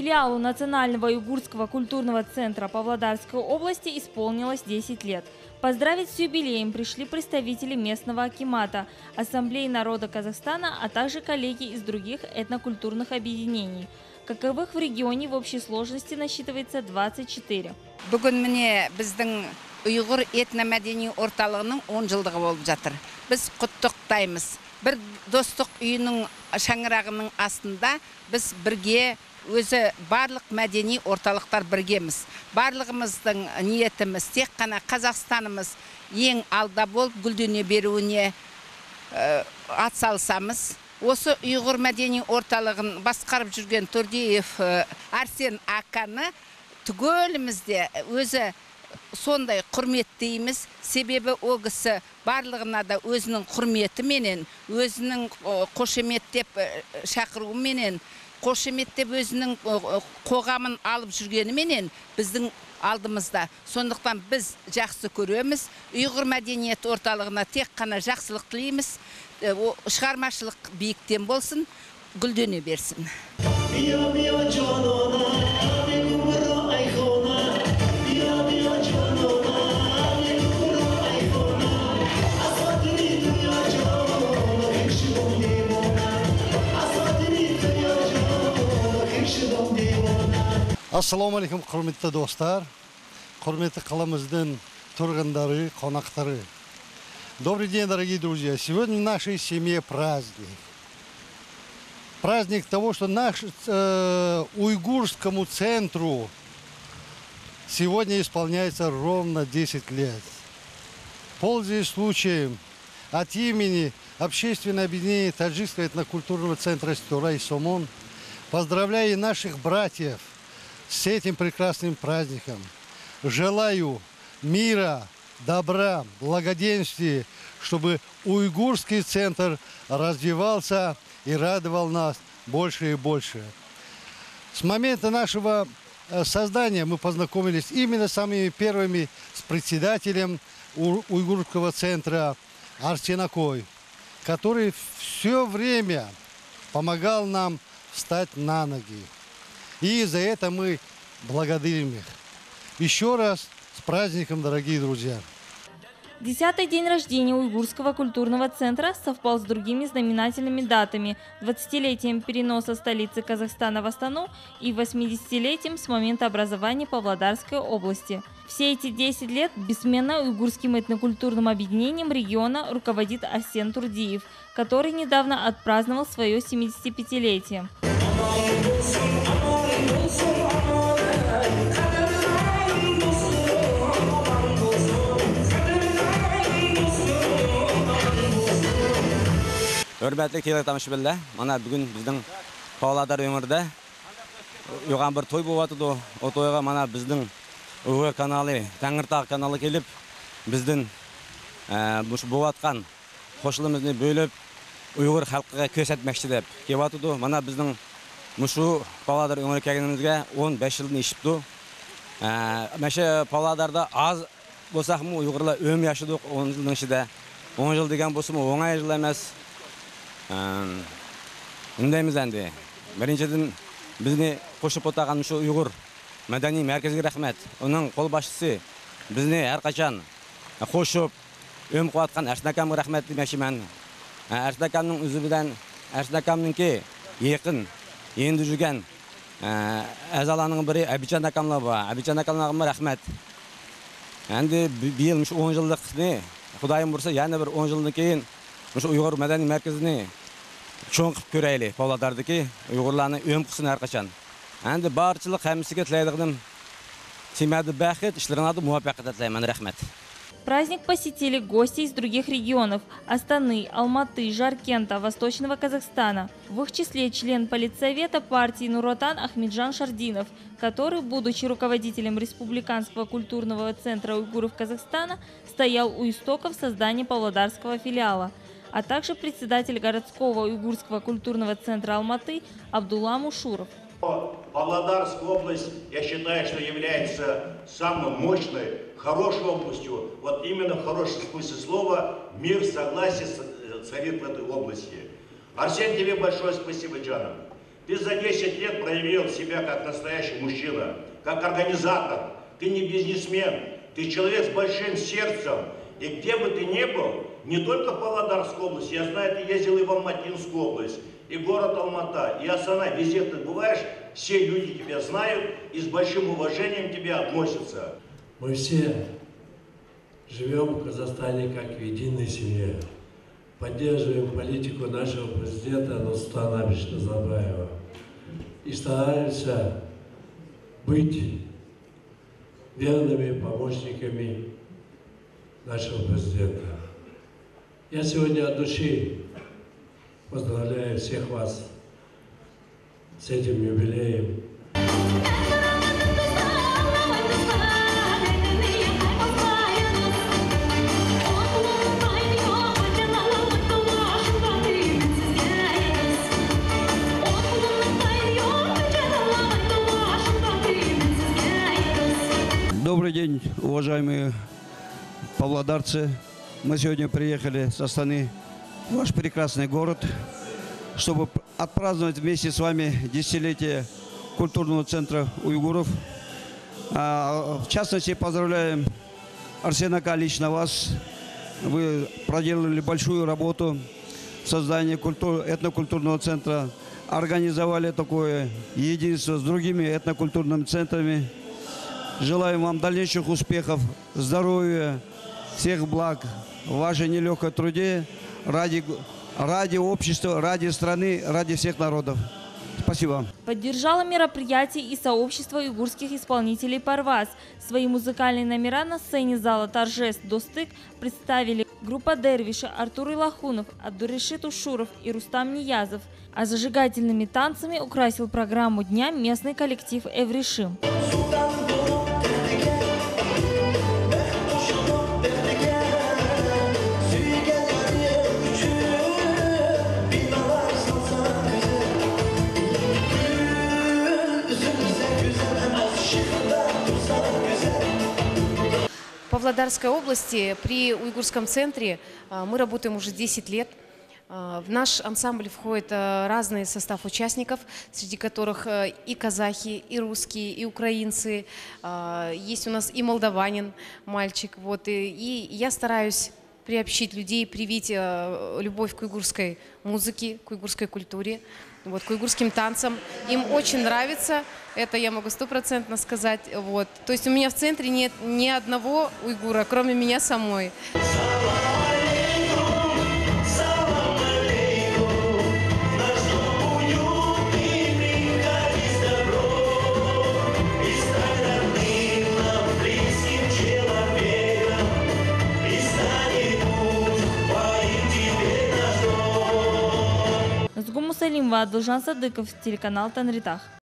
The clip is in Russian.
Филиалу Национального уйгурского культурного центра Павлодарской области исполнилось 10 лет. Поздравить с юбилеем пришли представители местного акимата, Ассамблеи народа Казахстана, а также коллеги из других этнокультурных объединений. Каковых в регионе в общей сложности насчитывается 24. Бүгін міне біздің ұйғыр этномәдени орталығының 10 жылдығы болып жатыр. Біз құттықтаймыз. Бір достық үйінің шаңырағының астында біз бірге өзі барлық мәдени орталықтар біргеміз. Барлығымыздың ниетіміз тек қана Қазақстанымыз ең алда болып гүлдене беруіне атсалысамыз. Осы ұйғыр мәдени орталығын басқарып жүрген Турдиев Арсен Аканы түгелімізде өзі сондай құрметтейміз. Себебі ол кісі барлығына да өзінің құрметі менен, өзінің қошеметтеп шақыруы менен, қошеметтеп өзінің қоғамын алып жүргені менен біздің алдымызда. Сондықтан біз жақсы көреміз. Ұйғыр мәдениет орталығына тек қана жақсылық тілейміз. Шығармашылық биіктен болсын, гүлдене берсін. Ассаламу алейкум, құрметті достар, құрметті қаламыздың тұрғындары, қонақтары. Добрый день, дорогие друзья. Сегодня в нашей семье праздник. Праздник того, что уйгурскому центру сегодня исполняется ровно 10 лет. Пользуясь случаем, от имени Общественного объединения Таджикского этнокультурного центра Стюра и Сомон, поздравляю наших братьев с этим прекрасным праздником. Желаю мира, добра, благоденствия, чтобы уйгурский центр развивался и радовал нас больше и больше. С момента нашего создания мы познакомились именно самыми первыми с председателем уйгурского центра Арсен Акой, который все время помогал нам встать на ноги. И за это мы благодарим их. Еще раз с праздником, дорогие друзья! 10-й день рождения Уйгурского культурного центра совпал с другими знаменательными датами: 20-летием переноса столицы Казахстана в Астану и 80-летием с момента образования Павлодарской области. Все эти 10 лет бессменно уйгурским этнокультурным объединением региона руководит Арсен Турдиев, который недавно отпраздновал свое 75-летие. Hürmetli teletamashbilar, mana bugun bizning Pavlodar ömrida yo'g'on bir to'y bo'lyapti. O to'yga mana bizning Uyg'ur kanali, Tangirtog' kanali kelib, bizning bu bo'layotgan qo'shilimizni bo'lib Uyg'ur xalqiga ko'rsatmoqchi deb kelyapti. Mana bizning mushu Pavlodar ömrga kelganimizga 15 yilni ishibdi. Mana shu Pavlodarda az bo'lsaqmi Uyg'urlar ömür yaşadık 10 yilning ichida. 10 yil degan bo'lsa-mu o'ng'ay yil emas. Undaymiz endi. Birinchidan bizni qo'shib o'tgan shu Uyg'ur madaniy markaziga rahmat. Uning qo'l boshchisi bizni har qachon qo'shib o'm qilayotgan Arsen akamga rahmat demoqchiman. Arsen akamning o'zi bilan Arsen akamningki yaqin endi yurgan a'zolarning biri Abichan akamlar bor. Abichan akamlarga rahmat. Endi bu yil 10 yillikni Xudoyim ursa yana bir 10 yildan keyin shu Uyg'ur madaniy markazini cho'ng qilib ko'raylik. Pavlodardagi Uyg'urlarni o'm qilsin har qachon. Endi barchilik hammasiga tilaydiganim Семяды бахет, ishlaringizda muvaffaqiyat tilayman. Rahmat. Праздник посетили гости из других регионов – Астаны, Алматы, Жаркента, Восточного Казахстана. В их числе член политсовета партии Нур-Отан Ахмеджан Шардинов, который, будучи руководителем Республиканского культурного центра уйгуров Казахстана, стоял у истоков создания Павлодарского филиала, а также председатель городского уйгурского культурного центра Алматы Абдулла Мушуров. Павлодарская область, я считаю, что является самой мощной, хорошей областью. Вот именно в хорошем смысле слова мир, согласие царит в этой области. Арсен, тебе большое спасибо, Джанов. Ты за 10 лет проявил себя как настоящий мужчина, как организатор. Ты не бизнесмен, ты человек с большим сердцем. И где бы ты ни был, не только в Павлодарской области, я знаю, ты ездил и в Алматинскую область, и город Алмата, и Астана, везде ты бываешь, все люди тебя знают и с большим уважением к тебе относятся. Мы все живем в Казахстане как в единой семье. Поддерживаем политику нашего президента Нурсултана Абишевича Назарбаева. И стараемся быть верными помощниками нашего президента. Я сегодня от души поздравляю всех вас с этим юбилеем. Добрый день, уважаемые павлодарцы. Мы сегодня приехали с Астаны в ваш прекрасный город, чтобы отпраздновать вместе с вами десятилетие культурного центра уйгуров. В частности, поздравляем Арсена Ака, лично вас. Вы проделали большую работу в создании этнокультурного центра, организовали такое единство с другими этнокультурными центрами. Желаем вам дальнейших успехов, здоровья, всех благ в вашей нелегкой труде ради общества, ради страны, ради всех народов. Спасибо. Поддержало мероприятие и сообщество уйгурских исполнителей «Парваз». Свои музыкальные номера на сцене зала торжеств «Достык» представили группа «Дервиша», Артур Илахунов, Абдурешит Ушуров и Рустам Ниязов. А зажигательными танцами украсил программу дня местный коллектив «Эвришим». В Павлодарской области при уйгурском центре мы работаем уже 10 лет. В наш ансамбль входит разный состав участников, среди которых и казахи, и русские, и украинцы. Есть у нас и молдаванин, мальчик. И я стараюсь приобщить людей, привить любовь к уйгурской музыке, к уйгурской культуре, к уйгурским танцам. Им очень нравится, это я могу 100% сказать. То есть у меня в центре нет ни одного уйгура, кроме меня самой. Назгум Мусалимова, Адылжан Садыков, телеканал Танритах.